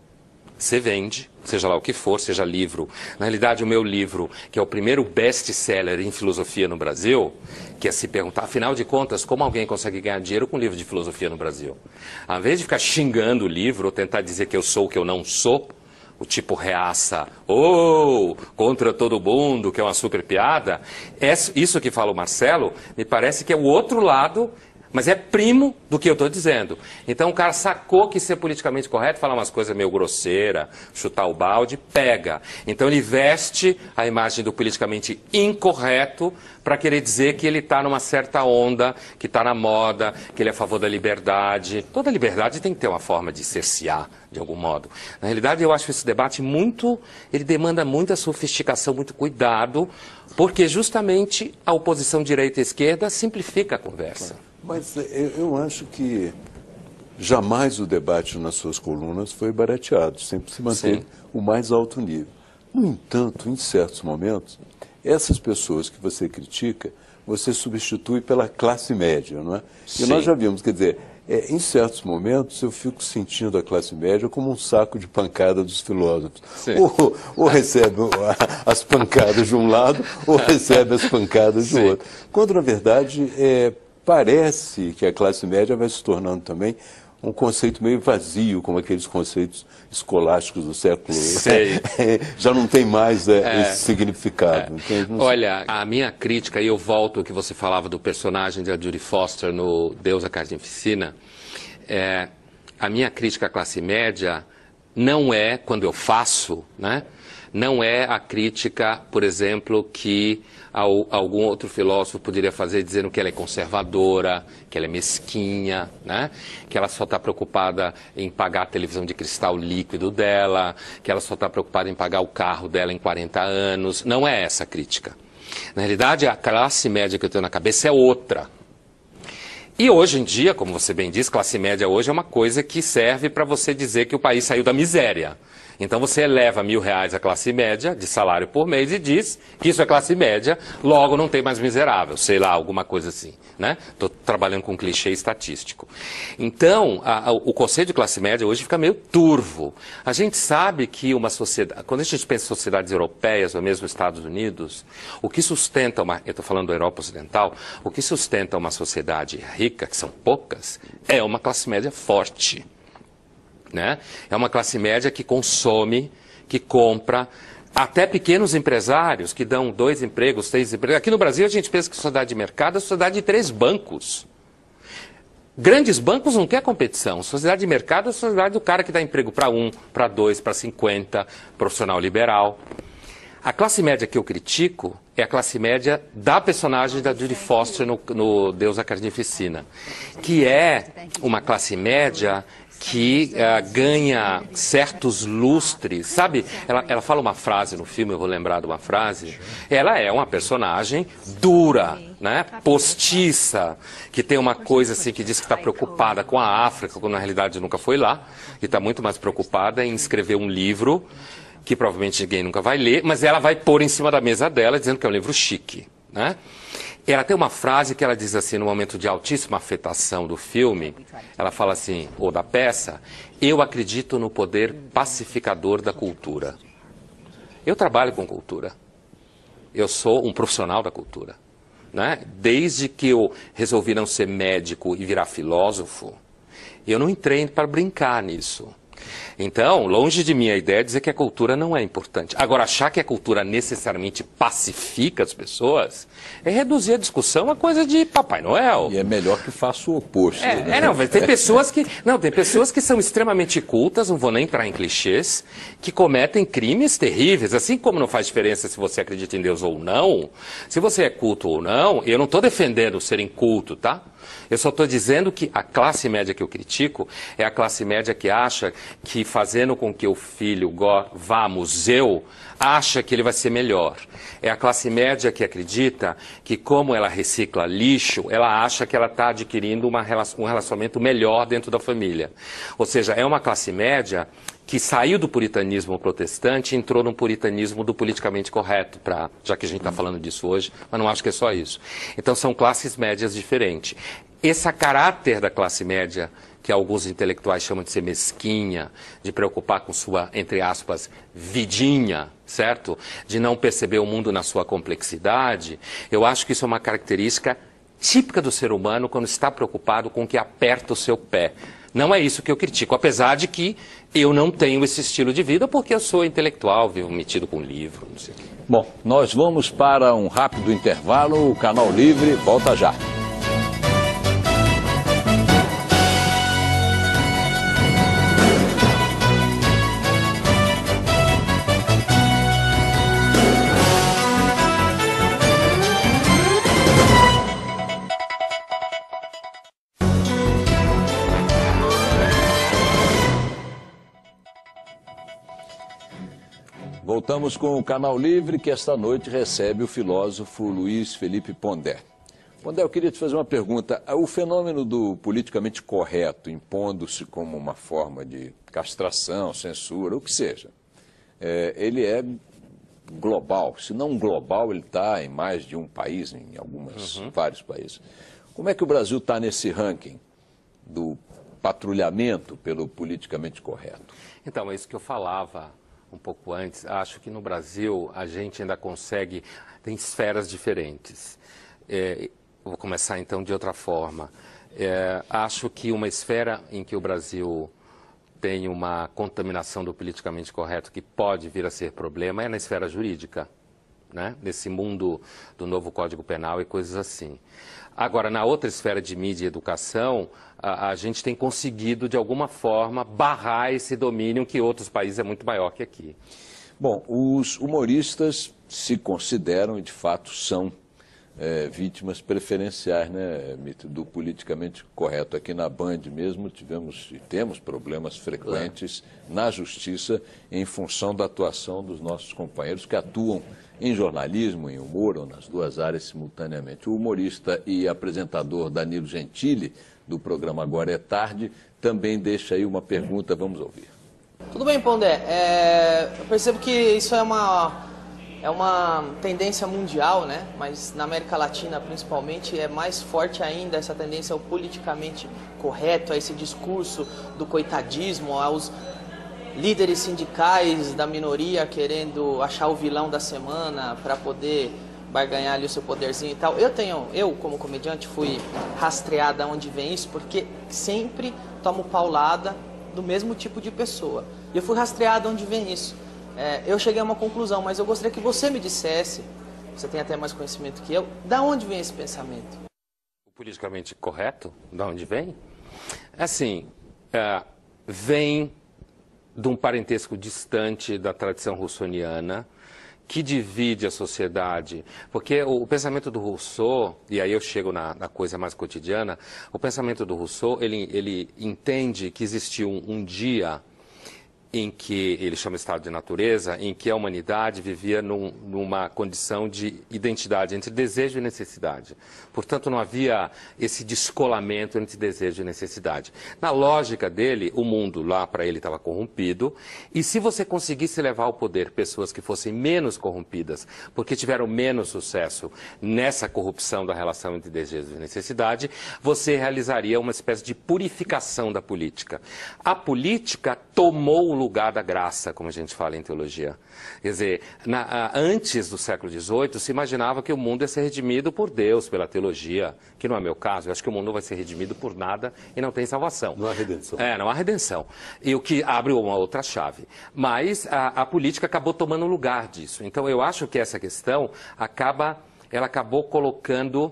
S3: você vende, seja lá o que for, seja livro. Na realidade, o meu livro, que é o primeiro best-seller em filosofia no Brasil, que é se perguntar, afinal de contas, como alguém consegue ganhar dinheiro com um livro de filosofia no Brasil? Ao invés de ficar xingando o livro ou tentar dizer que eu sou o que eu não sou, o tipo reaça, ou contra todo mundo, que é uma super piada, isso que fala o Marcelo, me parece que é o outro lado, mas é primo do que eu estou dizendo. Então o cara sacou que ser politicamente correto, falar umas coisas meio grosseiras, chutar o balde, pega. Então ele veste a imagem do politicamente incorreto para querer dizer que ele está numa certa onda, que está na moda, que ele é a favor da liberdade. Toda liberdade tem que ter uma forma de cercear, de algum modo. Na realidade, eu acho esse debate ele demanda muita sofisticação, muito cuidado, porque justamente a oposição direita e esquerda simplifica a conversa.
S5: Mas eu acho que jamais o debate nas suas colunas foi barateado, sempre se mantém o mais alto nível. No entanto, em certos momentos, essas pessoas que você critica, você substitui pela classe média, não é? E nós já vimos, quer dizer, em certos momentos eu fico sentindo a classe média como um saco de pancada dos filósofos. Ou recebe as pancadas de um lado, ou recebe as pancadas do outro. Quando, na verdade, parece que a classe média vai se tornando também um conceito meio vazio, como aqueles conceitos escolásticos do século. Já não tem mais esse significado.
S3: Olha, a minha crítica, e eu volto ao que você falava do personagem da Judy Foster no Deus, a Carnificina, a minha crítica à classe média não é, quando eu faço, né? Não é a crítica, por exemplo, que algum outro filósofo poderia fazer dizendo que ela é conservadora, que ela é mesquinha, né? Que ela só está preocupada em pagar a televisão de cristal líquido dela, que ela só está preocupada em pagar o carro dela em 40 anos. Não é essa a crítica. Na realidade, a classe média que eu tenho na cabeça é outra. E hoje em dia, como você bem disse, classe média hoje é uma coisa que serve para você dizer que o país saiu da miséria. Então você eleva R$1.000 a classe média de salário por mês e diz que isso é classe média, logo não tem mais miserável, sei lá, alguma coisa assim, né? Estou trabalhando com um clichê estatístico. Então, o conceito de classe média hoje fica meio turvo. A gente sabe que uma sociedade, quando a gente pensa em sociedades europeias ou mesmo Estados Unidos, o que sustenta eu estou falando da Europa Ocidental, o que sustenta uma sociedade rica, que são poucas, é uma classe média forte. Né? É uma classe média que consome, que compra, até pequenos empresários que dão 2 empregos, 3 empregos. Aqui no Brasil a gente pensa que sociedade de mercado é sociedade de 3 bancos. Grandes bancos não quer competição. Sociedade de mercado é a sociedade do cara que dá emprego para 1, para 2, para 50, profissional liberal. A classe média que eu critico é a classe média da personagem da Judy Foster no Deus, a Carnificina, que é uma classe média que ganha certos lustres, sabe? Ela fala uma frase no filme, eu vou lembrar de uma frase. Ela é uma personagem dura, né? Postiça, que tem uma coisa assim que diz que está preocupada com a África, quando na realidade nunca foi lá, e está muito mais preocupada em escrever um livro que provavelmente ninguém nunca vai ler, mas ela vai pôr em cima da mesa dela dizendo que é um livro chique, né? Ela tem uma frase que ela diz assim, no momento de altíssima afetação do filme, ela fala assim, ou da peça, eu acredito no poder pacificador da cultura. Eu trabalho com cultura. Eu sou um profissional da cultura. Né? Desde que eu resolvi não ser médico e virar filósofo, eu não entrei para brincar nisso. Então, longe de mim a ideia de dizer que a cultura não é importante. Agora, achar que a cultura necessariamente pacifica as pessoas é reduzir a discussão a coisa de Papai Noel.
S1: E é melhor que faça o oposto.
S3: Tem pessoas que são extremamente cultas, não vou nem entrar em clichês, que cometem crimes terríveis, assim como não faz diferença se você acredita em Deus ou não, se você é culto ou não, eu não estou defendendo ser inculto, tá? Eu só estou dizendo que a classe média que eu critico é a classe média que acha que fazendo com que o filho vá a museu, acha que ele vai ser melhor. É a classe média que acredita que, como ela recicla lixo, ela acha que ela está adquirindo um relacionamento melhor dentro da família. Ou seja, é uma classe média que saiu do puritanismo protestante e entrou no puritanismo do politicamente correto, já que a gente está falando disso hoje, mas não acho que é só isso. Então são classes médias diferentes. Esse caráter da classe média, que alguns intelectuais chamam de ser mesquinha, de preocupar com sua, entre aspas, vidinha, certo? De não perceber o mundo na sua complexidade, eu acho que isso é uma característica típica do ser humano quando está preocupado com o que aperta o seu pé. Não é isso que eu critico, apesar de que eu não tenho esse estilo de vida porque eu sou intelectual, vivo metido com livro, não sei o quê.
S1: Bom, nós vamos para um rápido intervalo, o Canal Livre volta já. Voltamos com o Canal Livre, que esta noite recebe o filósofo Luiz Felipe Pondé. Pondé, eu queria te fazer uma pergunta. O fenômeno do politicamente correto, impondo-se como uma forma de castração, censura, o que seja, ele é global. Se não global, ele está em mais de um país, em vários países. Como é que o Brasil está nesse ranking do patrulhamento pelo politicamente correto?
S3: Então, é isso que eu falava um pouco antes. Acho que no Brasil a gente ainda consegue, tem esferas diferentes. Vou começar então de outra forma. Acho que uma esfera em que o Brasil tem uma contaminação do politicamente correto que pode vir a ser problema é na esfera jurídica, né? Nesse mundo do novo Código Penal e coisas assim. Agora, na outra esfera de mídia e educação, a gente tem conseguido, de alguma forma, barrar esse domínio que em outros países é muito maior que aqui.
S1: Bom, os humoristas se consideram e, de fato, são vítimas preferenciais, né, Mito, do politicamente correto. Aqui na Band mesmo tivemos e temos problemas frequentes na justiça em função da atuação dos nossos companheiros que atuam em jornalismo, em humor, ou nas duas áreas simultaneamente. O humorista e apresentador Danilo Gentili, do programa Agora é Tarde, também deixa aí uma pergunta, vamos ouvir.
S6: Tudo bem, Pondé. Eu percebo que isso é uma tendência mundial, né? Mas na América Latina, principalmente, é mais forte ainda essa tendência ao politicamente correto, a esse discurso do coitadismo, aos líderes sindicais da minoria querendo achar o vilão da semana para poder barganhar ali o seu poderzinho e tal. Eu como comediante, fui rastreada onde vem isso, porque sempre tomo paulada do mesmo tipo de pessoa. E eu fui rastreada onde vem isso. Eu cheguei a uma conclusão, mas eu gostaria que você me dissesse, você tem até mais conhecimento que eu, da onde vem esse pensamento?
S3: O politicamente correto, da onde vem? Assim, vem de um parentesco distante da tradição russoniana, que divide a sociedade. Porque o pensamento do Rousseau, e aí eu chego na coisa mais cotidiana, o pensamento do Rousseau, ele entende que existiu um dia em que, ele chama estado de natureza, em que a humanidade vivia numa condição de identidade entre desejo e necessidade. Portanto, não havia esse descolamento entre desejo e necessidade. Na lógica dele, o mundo lá para ele estava corrompido, e se você conseguisse levar ao poder pessoas que fossem menos corrompidas, porque tiveram menos sucesso nessa corrupção da relação entre desejo e necessidade, você realizaria uma espécie de purificação da política. A política tomou o lugar da graça, como a gente fala em teologia. Quer dizer, antes do século XVIII, se imaginava que o mundo ia ser redimido por Deus, pela teologia, que não é meu caso. Eu acho que o mundo vai ser redimido por nada e não tem salvação.
S5: Não há redenção.
S3: Não há redenção. E o que abre uma outra chave. Mas a política acabou tomando lugar disso. Então, eu acho que essa questão ela acabou colocando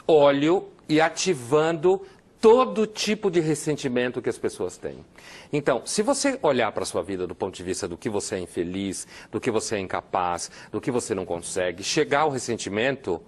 S3: óleo e ativando todo tipo de ressentimento que as pessoas têm. Então, se você olhar para a sua vida do ponto de vista do que você é infeliz, do que você é incapaz, do que você não consegue, chegar ao ressentimento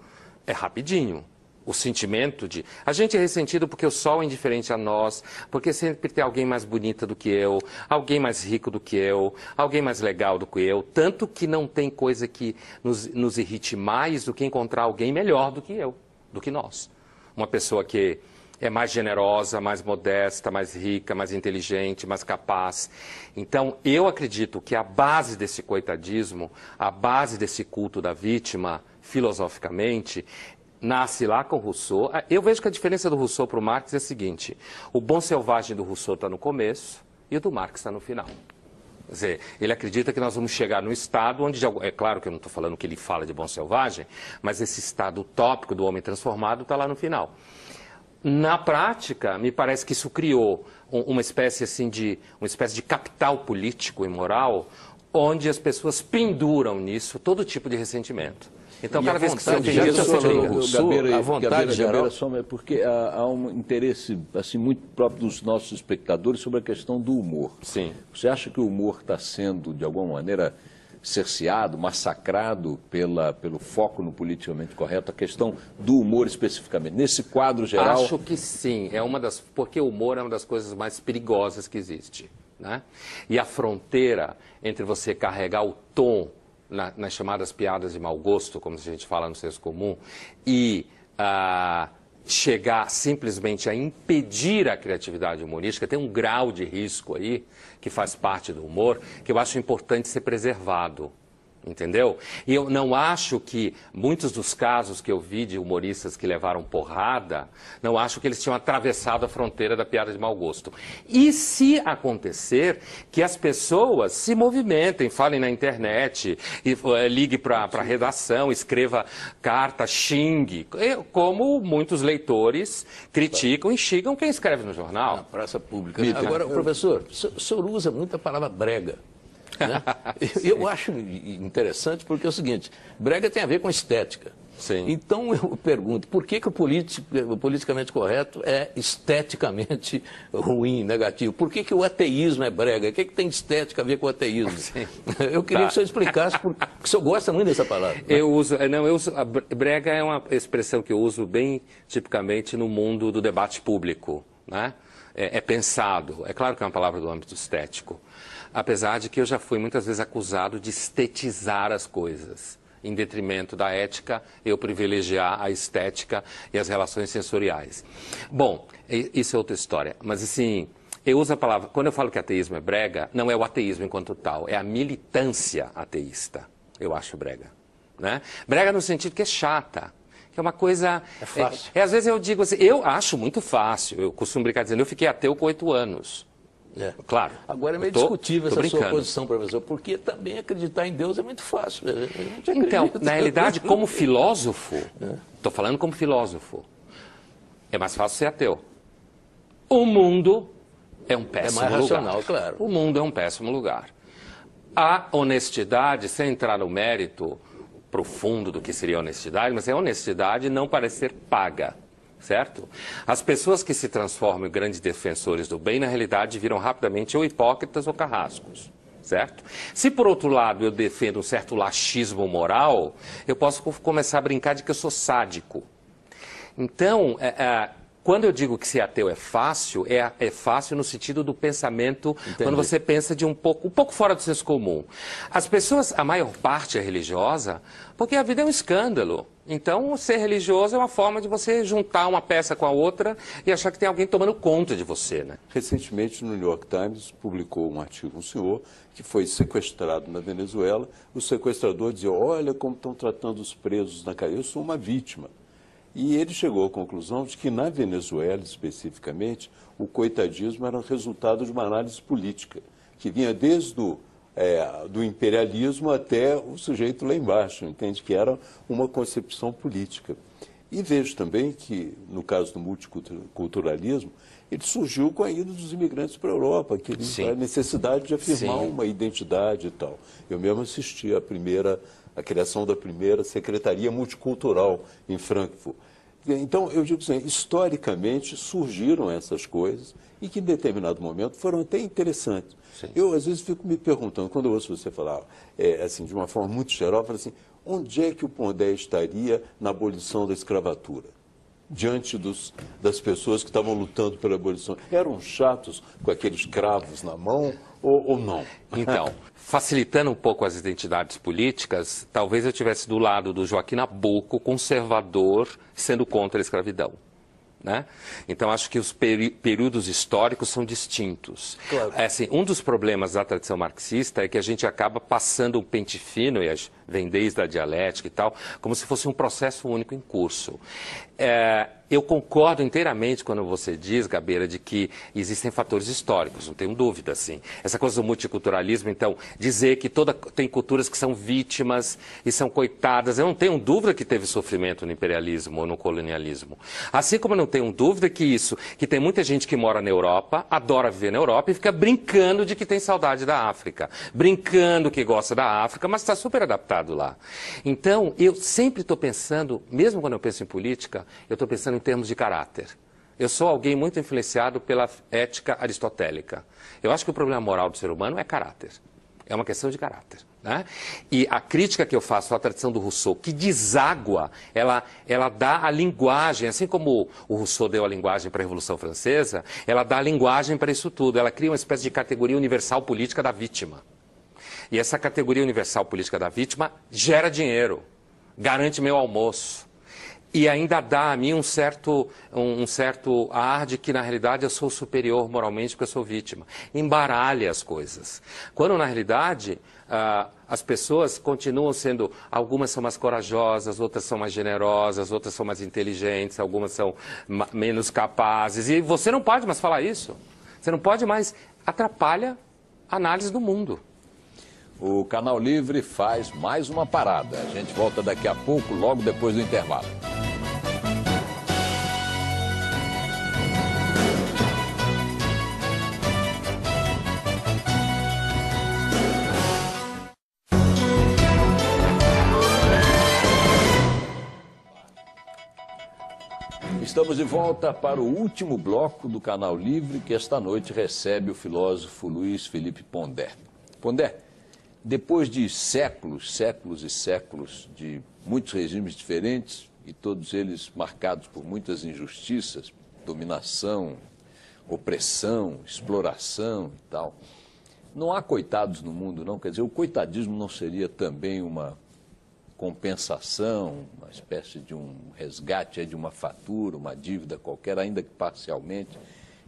S3: é rapidinho. o sentimento de... A gente é ressentido porque o sol é indiferente a nós, porque sempre tem alguém mais bonita do que eu, alguém mais rico do que eu, alguém mais legal do que eu, tanto que não tem coisa que nos irrite mais do que encontrar alguém melhor do que eu, do que nós. Uma pessoa que é mais generosa, mais modesta, mais rica, mais inteligente, mais capaz. Então, eu acredito que a base desse coitadismo, a base desse culto da vítima, filosoficamente, nasce lá com Rousseau. Eu vejo que a diferença do Rousseau para o Marx é a seguinte: o bom selvagem do Rousseau está no começo e o do Marx está no final. Quer dizer, ele acredita que nós vamos chegar num estado onde... É claro que eu não estou falando que ele fala de bom selvagem, mas esse estado utópico do homem transformado está lá no final. Na prática, me parece que isso criou uma espécie de capital político e moral, onde as pessoas penduram nisso todo tipo de ressentimento. Então, cada vez que você
S4: já está falando Rousseau,
S1: a
S4: vontade geral...
S1: porque há um interesse assim, muito próprio dos nossos espectadores sobre a questão do humor.
S3: Sim.
S1: Você acha que o humor está sendo, de alguma maneira, cerceado, massacrado pelo foco no politicamente correto, a questão do humor especificamente, nesse quadro geral?
S3: Acho que sim, porque o humor é uma das coisas mais perigosas que existe, né? E a fronteira entre você carregar o tom nas chamadas piadas de mau gosto, como a gente fala no senso comum, e chegar simplesmente a impedir a criatividade humorística, tem um grau de risco aí, que faz parte do humor, que eu acho importante ser preservado. Entendeu? E eu não acho que muitos dos casos que eu vi de humoristas que levaram porrada, não acho que eles tinham atravessado a fronteira da piada de mau gosto. E se acontecer, que as pessoas se movimentem, falem na internet, e ligue para a redação, escreva carta, xingue, como muitos leitores criticam e xingam quem escreve no jornal.
S4: Na praça pública. Agora, professor, o senhor usa muito a palavra brega. Né? Eu acho interessante porque é o seguinte: brega tem a ver com estética.
S3: Sim.
S4: Então eu pergunto, por que o politicamente correto é esteticamente ruim, negativo? Por que o ateísmo é brega? O que tem estética a ver com o ateísmo? Sim. Eu queria que o senhor explicasse, porque o senhor gosta muito dessa palavra. Né?
S3: Eu uso, brega é uma expressão que eu uso bem tipicamente no mundo do debate público, né? É pensado, é claro que é uma palavra do âmbito estético. Apesar de que eu já fui muitas vezes acusado de estetizar as coisas. Em detrimento da ética, eu privilegiar a estética e as relações sensoriais. Bom, isso é outra história. Mas assim, eu uso a palavra... Quando eu falo que ateísmo é brega, não é o ateísmo enquanto tal, é a militância ateísta. Eu acho brega. Né? Brega no sentido que é chata. Que é uma coisa...
S4: É fácil.
S3: Às vezes eu digo assim, eu acho muito fácil. Eu costumo brincar dizendo, eu fiquei ateu com 8 anos.
S4: É.
S3: Claro.
S4: Agora é meio discutível essa sua posição, professor, porque também acreditar em Deus é muito fácil.
S3: Então, na realidade, como filósofo, estou falando como filósofo, é mais fácil ser ateu. O mundo é um péssimo lugar.
S4: É mais racional, claro.
S3: O mundo é um péssimo lugar. A honestidade, sem entrar no mérito profundo do que seria honestidade, mas a honestidade não parece ser paga. Certo? As pessoas que se transformam em grandes defensores do bem, na realidade, viram rapidamente ou hipócritas ou carrascos. Certo? Se, por outro lado, eu defendo um certo laxismo moral, eu posso começar a brincar de que eu sou sádico. Então, quando eu digo que ser ateu é fácil no sentido do pensamento, entendi. Quando você pensa de um pouco fora do senso comum. As pessoas, a maior parte é religiosa, porque a vida é um escândalo. Então, ser religioso é uma forma de você juntar uma peça com a outra e achar que tem alguém tomando conta de você, né?
S5: Recentemente, no New York Times, publicou um artigo, um senhor que foi sequestrado na Venezuela. O sequestrador dizia, olha como estão tratando os presos na cadeia, eu sou uma vítima. E ele chegou à conclusão de que, na Venezuela, especificamente, o coitadismo era resultado de uma análise política, que vinha desde do imperialismo até o sujeito lá embaixo, entende? Que era uma concepção política. E vejo também que, no caso do multiculturalismo, ele surgiu com a ida dos imigrantes para a Europa, que a necessidade de afirmar uma identidade e tal. Eu mesmo assisti a criação da primeira secretaria multicultural em Frankfurt. Então, eu digo assim, historicamente surgiram essas coisas e que em determinado momento foram até interessantes. Sim. Eu, às vezes, fico me perguntando, quando eu ouço você falar assim, de uma forma muito geral, eu falo assim, onde é que o Pondé estaria na abolição da escravatura? diante das pessoas que estavam lutando pela abolição? Eram chatos com aqueles cravos na mão ou não?
S3: Então, facilitando um pouco as identidades políticas, talvez eu estivesse do lado do Joaquim Nabuco, conservador, sendo contra a escravidão. Né? Então, acho que os períodos históricos são distintos.
S4: Claro.
S3: Assim, um dos problemas da tradição marxista é que a gente acaba passando um pente fino, e vem desde a dialética e tal, como se fosse um processo único em curso. Eu concordo inteiramente quando você diz, Gabeira, de que existem fatores históricos, não tenho dúvida, assim. Essa coisa do multiculturalismo, então, dizer que tem culturas que são vítimas e são coitadas, eu não tenho dúvida que teve sofrimento no imperialismo ou no colonialismo. Assim como eu não tenho dúvida que tem muita gente que mora na Europa, adora viver na Europa e fica brincando de que tem saudade da África, brincando que gosta da África, mas está super adaptado lá. Então, eu sempre estou pensando, mesmo quando eu penso em política, eu estou pensando em termos de caráter. Eu sou alguém muito influenciado pela ética aristotélica. Eu acho que o problema moral do ser humano é caráter. É uma questão de caráter. Né? E a crítica que eu faço à tradição do Rousseau, que deságua, ela dá a linguagem, assim como o Rousseau deu a linguagem para a Revolução Francesa, ela dá a linguagem para isso tudo. Ela cria uma espécie de categoria universal política da vítima. E essa categoria universal política da vítima gera dinheiro, garante meu almoço. E ainda dá a mim um certo ar de que, na realidade, eu sou superior moralmente porque eu sou vítima. Embaralha as coisas. Quando, na realidade, as pessoas continuam sendo... Algumas são mais corajosas, outras são mais generosas, outras são mais inteligentes, algumas são menos capazes. E você não pode mais falar isso. Você não pode mais... Atrapalha a análise do mundo.
S1: O Canal Livre faz mais uma parada. A gente volta daqui a pouco, logo depois do intervalo. Estamos de volta para o último bloco do Canal Livre, que esta noite recebe o filósofo Luiz Felipe Pondé. Pondé, depois de séculos, séculos e séculos de muitos regimes diferentes, e todos eles marcados por muitas injustiças, dominação, opressão, exploração e tal, não há coitados no mundo, não? Quer dizer, o coitadismo não seria também uma compensação, uma espécie de um resgate de uma fatura, uma dívida qualquer, ainda que parcialmente?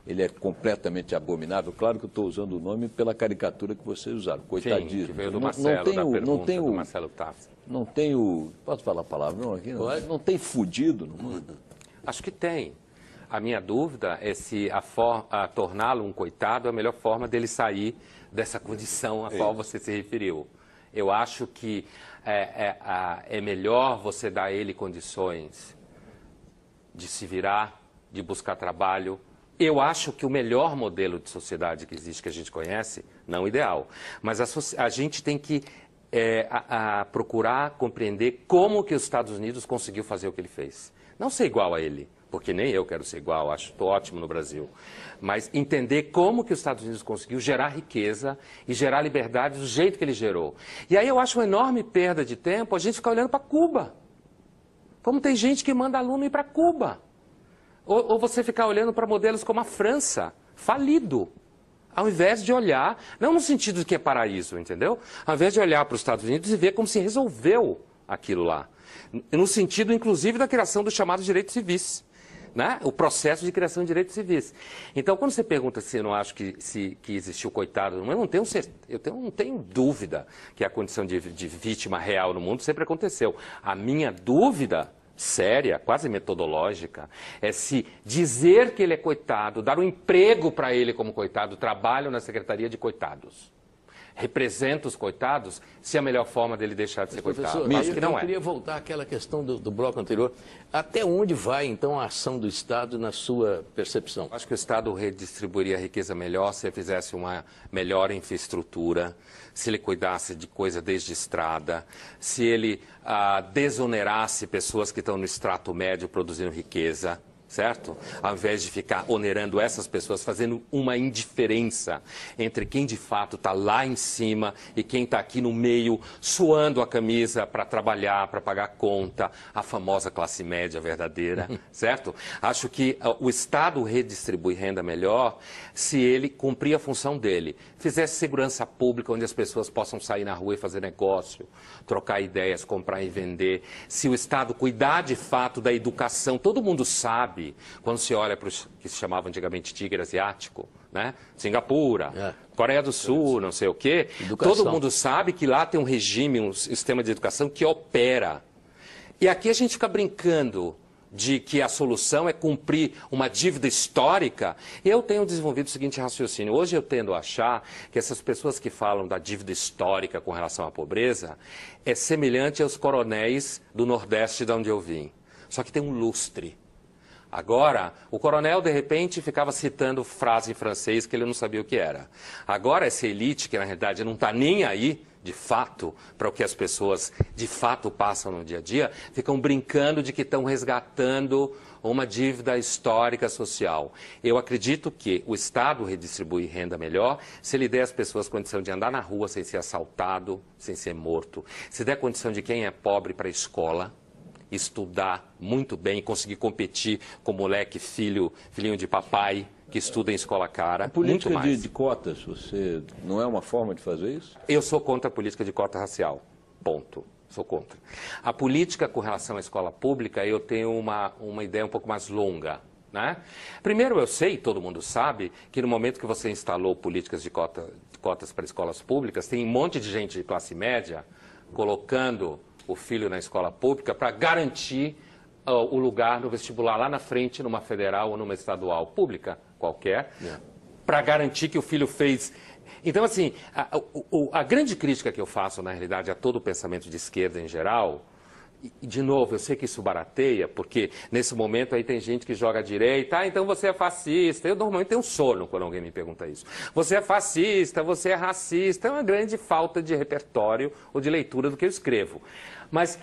S1: Ele é completamente abominável. Claro que eu estou usando o nome pela caricatura que vocês usaram, coitadismo.
S3: Sim, que veio do Marcelo, da pergunta do Marcelo Taffi.
S1: Não tem o... Posso falar a palavra? Não, aqui não. Não tem fudido no mundo?
S3: Acho que tem. A minha dúvida é se torná-lo um coitado é a melhor forma dele sair dessa condição a qual você se referiu. Eu acho que é melhor você dar a ele condições de se virar, de buscar trabalho. Eu acho que o melhor modelo de sociedade que existe, que a gente conhece, não ideal, mas a gente tem que procurar compreender como que os Estados Unidos conseguiu fazer o que ele fez. Não ser igual a ele, porque nem eu quero ser igual, acho que estou ótimo no Brasil. Mas entender como que os Estados Unidos conseguiu gerar riqueza e gerar liberdade do jeito que ele gerou. E aí eu acho uma enorme perda de tempo a gente ficar olhando para Cuba. Como tem gente que manda aluno ir para Cuba. Ou você ficar olhando para modelos como a França, falido. Ao invés de olhar, não no sentido de que é paraíso, entendeu? Ao invés de olhar para os Estados Unidos e ver como se resolveu aquilo lá. No sentido, inclusive, da criação dos chamados direitos civis. Né? O processo de criação de direitos civis. Então, quando você pergunta se eu não acho que existiu coitado, eu não tenho dúvida que a condição de vítima real no mundo sempre aconteceu. A minha dúvida séria, quase metodológica, é se dizer que ele é coitado, dar um emprego para ele como coitado, trabalho na Secretaria de Coitados, representa os coitados, se é a melhor forma dele deixar de ser coitado.
S4: Acho que não é. Eu queria voltar àquela questão do bloco anterior. Até onde vai, então, a ação do Estado na sua percepção?
S3: Acho que o Estado redistribuiria a riqueza melhor se ele fizesse uma melhor infraestrutura, se ele cuidasse de coisa desde estrada, se ele desonerasse pessoas que estão no extrato médio produzindo riqueza, certo? Ao invés de ficar onerando essas pessoas, fazendo uma indiferença entre quem de fato está lá em cima e quem está aqui no meio, suando a camisa para trabalhar, para pagar conta, a famosa classe média verdadeira, certo? Acho que o Estado redistribui renda melhor se ele cumprir a função dele, fizesse segurança pública onde as pessoas possam sair na rua e fazer negócio, trocar ideias, comprar e vender, se o Estado cuidar de fato da educação. Todo mundo sabe, quando se olha para os que se chamava antigamente tigre asiático, né? Singapura, Coreia do Sul, não sei o quê, todo mundo sabe que lá tem um regime, um sistema de educação que opera. E aqui a gente fica brincando de que a solução é cumprir uma dívida histórica. Eu tenho desenvolvido o seguinte raciocínio. Hoje eu tendo a achar que essas pessoas que falam da dívida histórica com relação à pobreza é semelhante aos coronéis do Nordeste de onde eu vim. Só que tem um lustre. Agora, o coronel, de repente, ficava citando frase em francês que ele não sabia o que era. Agora, essa elite, que na realidade não está nem aí, de fato, para o que as pessoas de fato passam no dia a dia, ficam brincando de que estão resgatando uma dívida histórica social. Eu acredito que o Estado redistribui renda melhor se ele der às pessoas condição de andar na rua sem ser assaltado, sem ser morto, se der condição de quem é pobre para a escola, estudar muito bem, conseguir competir com moleque, filhinho de papai, que estuda em escola cara.
S1: A política de cotas, você não é uma forma de fazer isso?
S3: Eu sou contra a política de cota racial. Ponto. Sou contra. A política com relação à escola pública, eu tenho uma ideia um pouco mais longa. Né? Primeiro, eu sei, todo mundo sabe, que no momento que você instalou políticas de cotas para escolas públicas, tem um monte de gente de classe média colocando o filho na escola pública para garantir o lugar no vestibular lá na frente, numa federal ou numa estadual pública qualquer, para garantir que o filho fez. Então, assim, a grande crítica que eu faço, na realidade, a todo o pensamento de esquerda em geral, e, de novo, eu sei que isso barateia, porque nesse momento aí tem gente que joga à direita, então você é fascista. Eu normalmente tenho um sono quando alguém me pergunta isso. Você é fascista, você é racista. É uma grande falta de repertório ou de leitura do que eu escrevo. Mas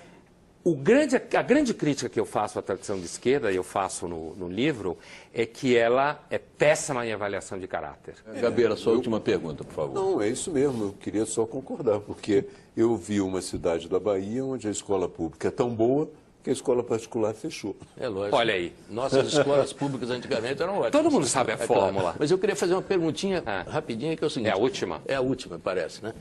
S3: a grande crítica que eu faço à tradição de esquerda, e eu faço no livro, é que ela é péssima em avaliação de caráter.
S1: Gabeira, sua última pergunta, por favor.
S5: Não, é isso mesmo. Eu queria só concordar, porque eu vi uma cidade da Bahia onde a escola pública é tão boa que a escola particular fechou.
S4: É lógico.
S3: Olha aí.
S4: Nossas escolas públicas antigamente eram ótimas.
S3: Todo mundo sabe a fórmula.
S4: Claro. Mas eu queria fazer uma perguntinha rapidinha, que é o seguinte.
S3: É a última?
S4: É a última, parece, né?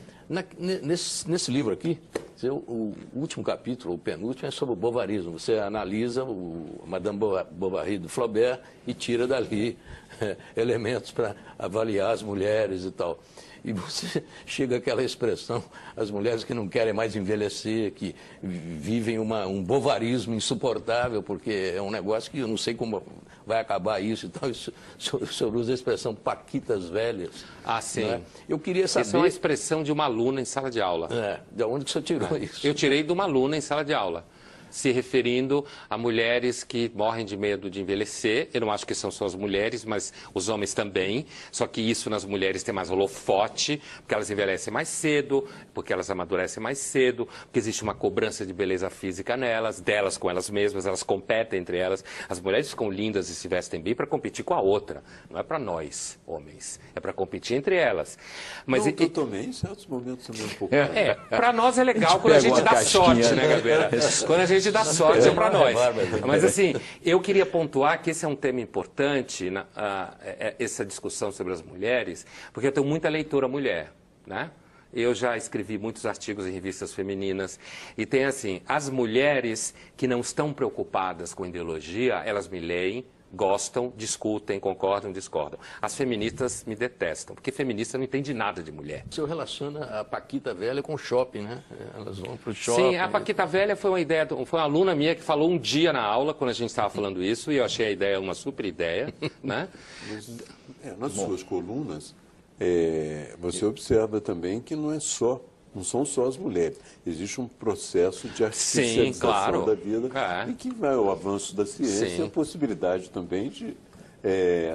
S4: Nesse livro aqui, o último capítulo, o penúltimo, é sobre o bovarismo. Você analisa o Madame Bovary do Flaubert e tira dali elementos para avaliar as mulheres e tal. E você chega àquela expressão, as mulheres que não querem mais envelhecer, que vivem um bovarismo insuportável, porque é um negócio que eu não sei como vai acabar isso e tal. O senhor usa a expressão paquitas velhas.
S3: Ah, sim.
S4: Né? Eu queria saber...
S3: Essa é uma expressão de uma aluna em sala de aula.
S4: De onde que o senhor tirou isso?
S3: Eu tirei de uma aluna em sala de aula, se referindo a mulheres que morrem de medo de envelhecer. Eu não acho que são só as mulheres, mas os homens também. Só que isso nas mulheres tem mais holofote, porque elas envelhecem mais cedo, porque elas amadurecem mais cedo, porque existe uma cobrança de beleza física nelas, delas com elas mesmas, elas competem entre elas. As mulheres ficam lindas e se vestem bem para competir com a outra. Não é para nós, homens. É para competir entre elas. Mas
S5: não, eu também, em certos momentos também um pouco.
S3: Para nós é legal quando a gente dá sorte, né, Gabeira? Quando a gente dá sorte é para nós. Mas assim, eu queria pontuar que esse é um tema importante, essa discussão sobre as mulheres, porque eu tenho muita leitora mulher, né? Eu já escrevi muitos artigos em revistas femininas e tem assim, as mulheres que não estão preocupadas com ideologia, elas me leem, gostam, discutem, concordam, discordam. As feministas me detestam, porque feminista não entende nada de mulher.
S4: O senhor relaciona a Paquita Velha com o shopping, né? Elas vão para o shopping.
S3: Sim, a Paquita Velha foi uma ideia, foi uma aluna minha que falou um dia na aula, quando a gente estava falando isso, e eu achei a ideia uma super ideia, né?
S5: Nas suas colunas, você observa também que não são só as mulheres. Existe um processo de artificialização da vida e que vai ao avanço da ciência e a possibilidade também de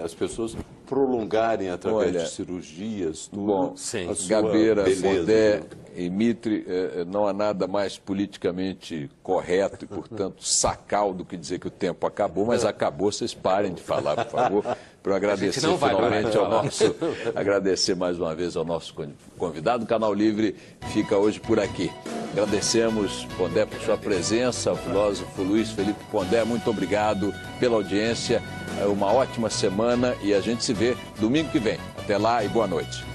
S5: as pessoas prolongarem através de cirurgias, tudo, a sua
S1: Gabeira,
S5: beleza.
S1: Pondé, Em Mitre, não há nada mais politicamente correto e, portanto, sacal do que dizer que o tempo acabou, mas acabou, vocês parem de falar, por favor, para eu agradecer finalmente agradecer mais uma vez ao nosso convidado. O Canal Livre fica hoje por aqui. Agradecemos, Pondé, por sua presença, ao filósofo Luiz Felipe Pondé, muito obrigado pela audiência, uma ótima semana e a gente se vê domingo que vem. Até lá e boa noite.